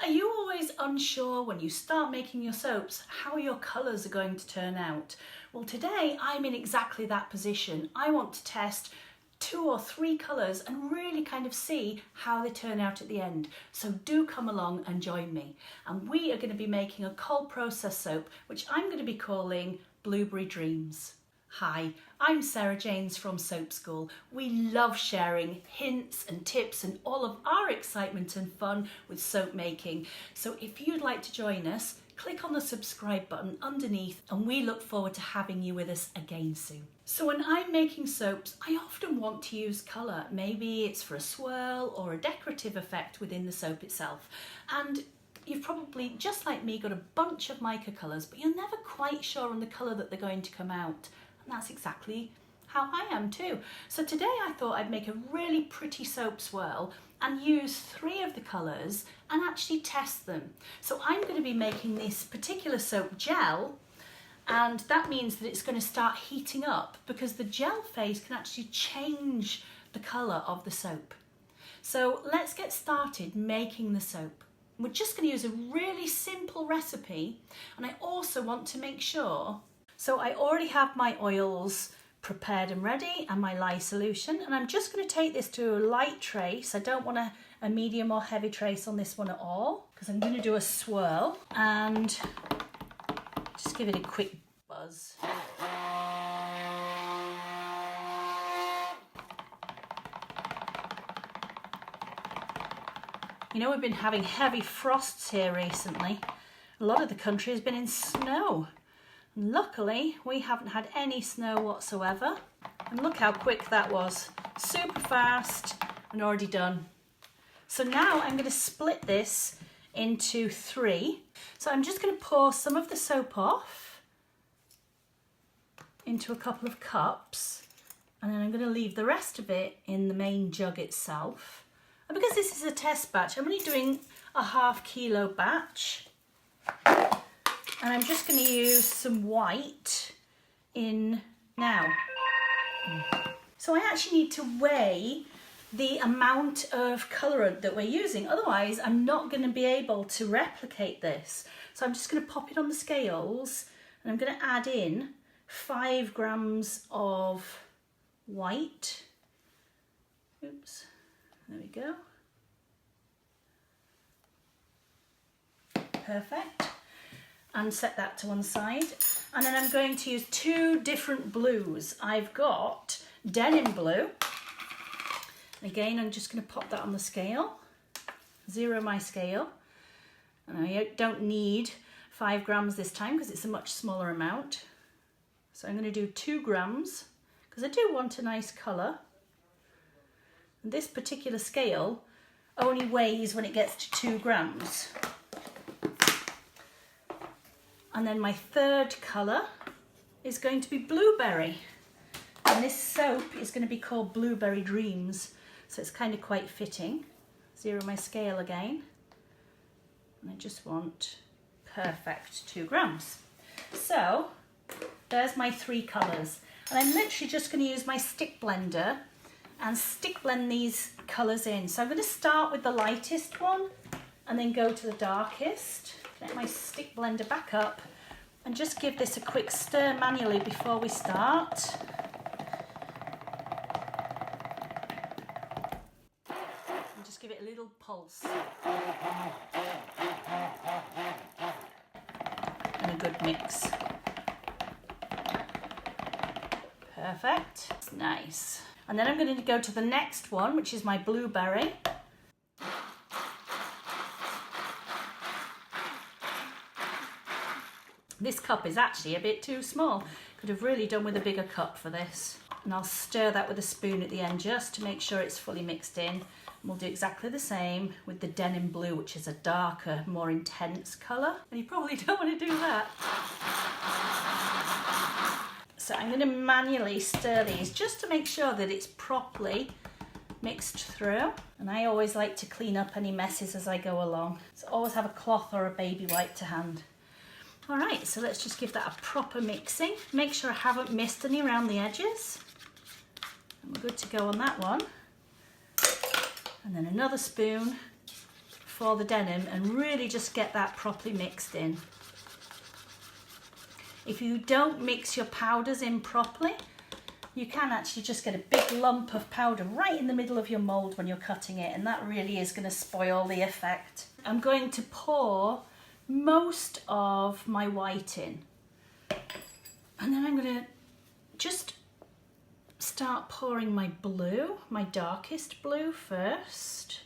Are you always unsure when you start making your soaps how your colours are going to turn out? Well, today I'm in exactly that position. I want to test 2 or 3 colours and really kind of see how they turn out at the end. So do come along and join me. And we are going to be making a cold process soap, which I'm going to be calling Blueberry Dreams. Hi, I'm Sarah Janes from Soap School. We love sharing hints and tips and all of our excitement and fun with soap making. So if you'd like to join us, click on the subscribe button underneath and we look forward to having you with us again soon. So when I'm making soaps, I often want to use colour. Maybe it's for a swirl or a decorative effect within the soap itself. And you've probably, just like me, got a bunch of mica colours, but you're never quite sure on the colour that they're going to come out. And that's exactly how I am too. So today I thought I'd make a really pretty soap swirl and use 3 of the colours and actually test them. So I'm going to be making this particular soap gel, and that means that it's going to start heating up because the gel phase can actually change the colour of the soap. So let's get started making the soap. We're just going to use a really simple recipe, and I also want to make sure. So I already have my oils prepared and ready and my lye solution, and I'm just going to take this to a light trace. I don't want a medium or heavy trace on this one at all because I'm going to do a swirl and just give it a quick buzz. You know, we've been having heavy frosts here recently. A lot of the country has been in snow. Luckily, we haven't had any snow whatsoever. And look how quick that was. Super fast and already done. So now I'm going to split this into 3. So I'm just going to pour some of the soap off into a couple of cups. And then I'm going to leave the rest of it in the main jug itself. And because this is a test batch, I'm only doing a ½ kilo batch. And I'm just going to use some white in now. So I actually need to weigh the amount of colourant that we're using. Otherwise, I'm not going to be able to replicate this. So I'm just going to pop it on the scales and I'm going to add in 5 grams of white. Oops, there we go. Perfect. And set that to one side. And then I'm going to use 2 different blues. I've got denim blue. Again, I'm just going to pop that on the scale, zero my scale. And I don't need 5 grams this time because it's a much smaller amount. So I'm going to do 2 grams because I do want a nice colour. And this particular scale only weighs when it gets to 2 grams. And then my 3rd colour is going to be blueberry. And this soap is going to be called Blueberry Dreams. So it's kind of quite fitting. Zero my scale again. And I just want perfect 2 grams. So there's my 3 colours. And I'm literally just going to use my stick blender and stick blend these colours in. So I'm going to start with the lightest one and then go to the darkest. Get my stick blender back up and just give this a quick stir manually before we start. And just give it a little pulse. And a good mix. Perfect. That's nice. And then I'm going to go to the next one, which is my blueberry. This cup is actually a bit too small. Could have really done with a bigger cup for this. And I'll stir that with a spoon at the end just to make sure it's fully mixed in. And we'll do exactly the same with the denim blue, which is a darker, more intense colour. And you probably don't want to do that. So I'm going to manually stir these just to make sure that it's properly mixed through. And I always like to clean up any messes as I go along. So always have a cloth or a baby wipe to hand. All right, so let's just give that a proper mixing. Make sure I haven't missed any around the edges. And we're good to go on that one. And then another spoon for the denim and really just get that properly mixed in. If you don't mix your powders in properly, you can actually just get a big lump of powder right in the middle of your mould when you're cutting it, and that really is going to spoil the effect. I'm going to pour most of my white in, and then I'm going to just start pouring my blue, my darkest blue first,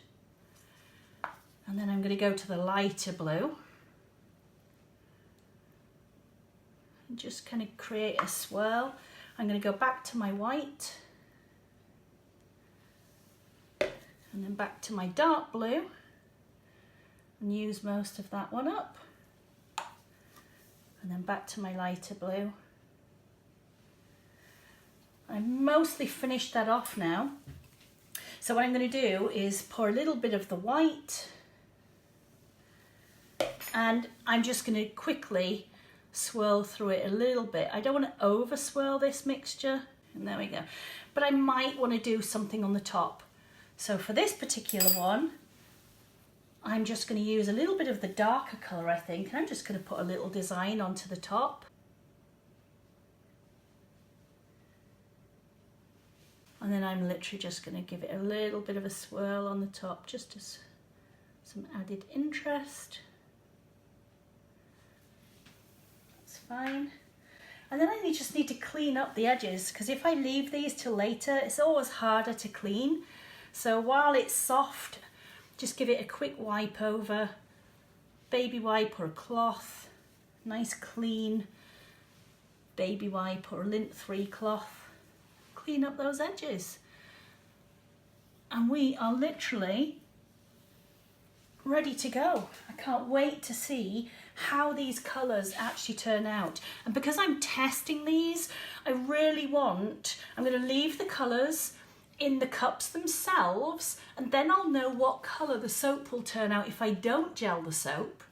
and then I'm going to go to the lighter blue and just kind of create a swirl. I'm going to go back to my white and then back to my dark blue and use most of that one up, and then back to my lighter blue. I've mostly finished that off now. So what I'm going to do is pour a little bit of the white, and I'm just going to quickly swirl through it a little bit. I don't want to over swirl this mixture, and there we go. But I might want to do something on the top. So for this particular one, I'm just going to use a little bit of the darker colour, I think, and I'm just going to put a little design onto the top. And then I'm literally just going to give it a little bit of a swirl on the top, just as some added interest. That's fine. And then I just need to clean up the edges, because if I leave these till later, it's always harder to clean. So while it's soft, just give it a quick wipe over, baby wipe or a cloth, nice clean baby wipe or a lint-free cloth. Clean up those edges. And we are literally ready to go. I can't wait to see how these colours actually turn out. And because I'm testing these, I'm going to leave the colours in the cups themselves, and then I'll know what colour the soap will turn out if I don't gel the soap.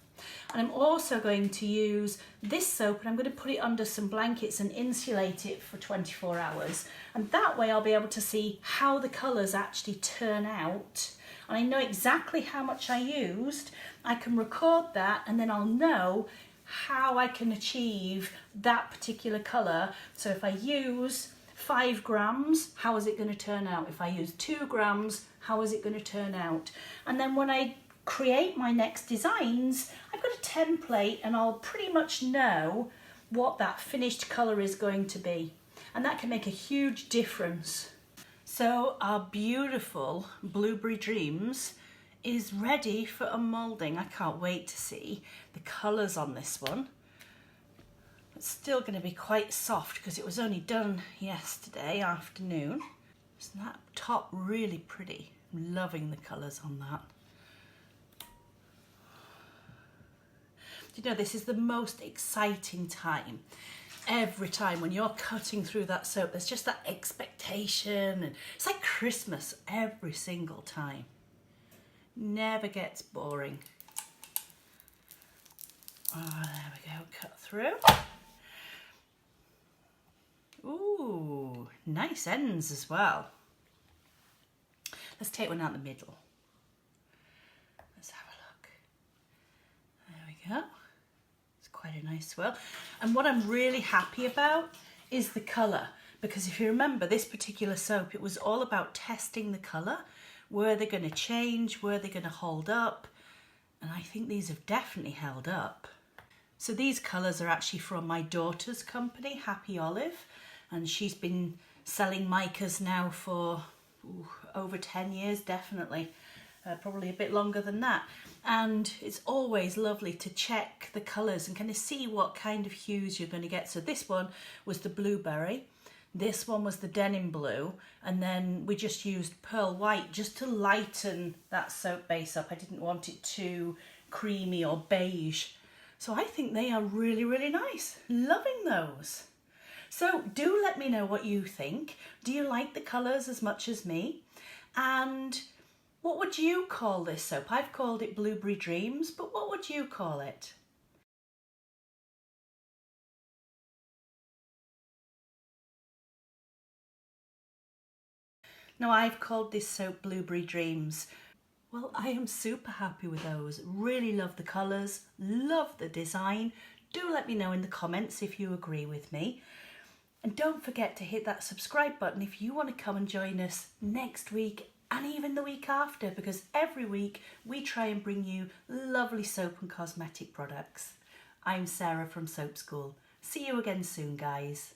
And I'm also going to use this soap, and I'm going to put it under some blankets and insulate it for 24 hours. And that way I'll be able to see how the colours actually turn out. And I know exactly how much I used. I can record that, and then I'll know how I can achieve that particular colour. So if I use 5 grams, how is it going to turn out? If I use 2 grams, how is it going to turn out? And then when I create my next designs, I've got a template, and I'll pretty much know what that finished colour is going to be. And that can make a huge difference. So our beautiful Blueberry Dreams is ready for unmoulding. I can't wait to see the colours on this one. It's still going to be quite soft because it was only done yesterday afternoon. Isn't that top really pretty? I'm loving the colours on that. Do you know, this is the most exciting time. Every time when you're cutting through that soap, there's just that expectation, and it's like Christmas every single time. Never gets boring. Oh, there we go, cut through. Ooh, nice ends as well. Let's take one out the middle. Let's have a look. There we go. It's quite a nice swirl. And what I'm really happy about is the colour, because if you remember this particular soap, it was all about testing the colour. Were they going to change? Were they going to hold up? And I think these have definitely held up. So these colours are actually from my daughter's company, Happy Olive, and she's been selling micas now for over 10 years, definitely. Probably a bit longer than that. And it's always lovely to check the colours and kind of see what kind of hues you're going to get. So this one was the blueberry, this one was the denim blue, and then we just used pearl white just to lighten that soap base up. I didn't want it too creamy or beige. So I think they are really, really nice. Loving those. So do let me know what you think. Do you like the colours as much as me? And what would you call this soap? I've called it Blueberry Dreams, but what would you call it? Now, I've called this soap Blueberry Dreams. Well, I am super happy with those. Really love the colours, love the design. Do let me know in the comments if you agree with me. And don't forget to hit that subscribe button if you want to come and join us next week and even the week after, because every week we try and bring you lovely soap and cosmetic products. I'm Sarah from Soap School. See you again soon, guys.